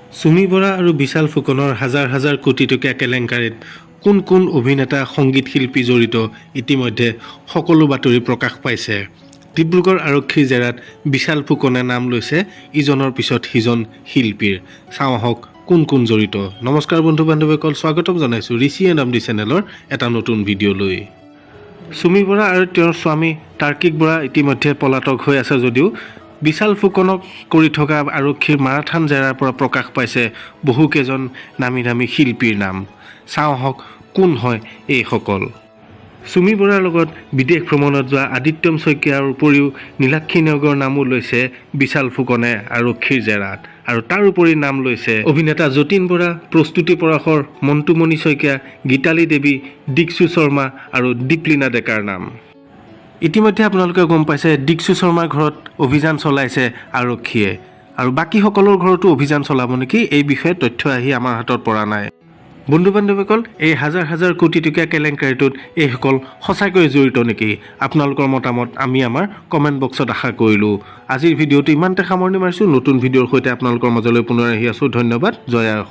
সুমি বৰা আৰু বিশাল ফুকনৰ হাজাৰ হাজাৰ কোটি টকীয়া কেলেংকাৰীত কোন কোন অভিনেতা সংগীত শিল্পী জড়িত ইতিমধ্যে সকলো বাতৰি প্ৰকাশ পাইছে। ডিব্ৰুগড় আৰক্ষীৰ জেৰাত বিশাল ফুকনে নাম লৈছে ইজনৰ পিছত সিজন শিল্পীৰ। চাওঁ আহক কোন কোন জড়িত। নমস্কাৰ বন্ধু বান্ধৱীসকল, স্বাগতম জনাইছোঁ ঋষি এণ্ড আমদি চেনেলৰ এটা নতুন ভিডিঅ'লৈ। সুমি বৰা আৰু তেওঁৰ স্বামী তাৰ্কিক বৰা ইতিমধ্যে পলাতক হৈ আছে যদিও বিশাল ফুকনক কৰি থকা আৰক্ষীৰ মাৰাথান জেৰাৰ পৰা প্ৰকাশ পাইছে বহুকেইজন নামী দামী শিল্পীৰ নাম। চাওঁ আহক কোন হয় এইসকল। সুমি বৰাৰ লগত বিদেশ ভ্ৰমণত যোৱা আদিত্যম শইকীয়াৰ উপৰিও নীলাক্ষী নেওগৰ নামো লৈছে বিশাল ফুকনে আৰক্ষীৰ জেৰাত। আৰু তাৰ উপৰি নাম লৈছে অভিনেতা যতীন বৰা, প্ৰস্তুতি পৰাশৰ, মন্টুমণি শইকীয়া, গীতালী দেৱী, দিkshu শৰ্মা আৰু দীপলীনা ডেকাৰ নাম। ইতিমধ্যে আপোনালোকে গম পাইছে দিkshu শৰ্মাৰ ঘৰত অভিযান চলাইছে আৰক্ষীয়ে, আৰু বাকীসকলৰ ঘৰতো অভিযান চলাব নেকি এই বিষয়ে তথ্য আহি আমাৰ হাতত পৰা নাই। বন্ধু বান্ধৱীসকল, এই হাজাৰ হাজাৰ কোটি টকীয়া কেলেংকাৰীটোত এইসকল সঁচাকৈ জড়িত নেকি? আপোনালোকৰ মতামত আমি আমাৰ কমেণ্ট বক্সত আশা কৰিলোঁ। আজিৰ ভিডিঅ'টো ইমানতে সামৰণি মাৰিছোঁ। নতুন ভিডিঅ'ৰ সৈতে আপোনালোকৰ মাজলৈ পুনৰ আহি আছোঁ। ধন্যবাদ। জয় আই অসম।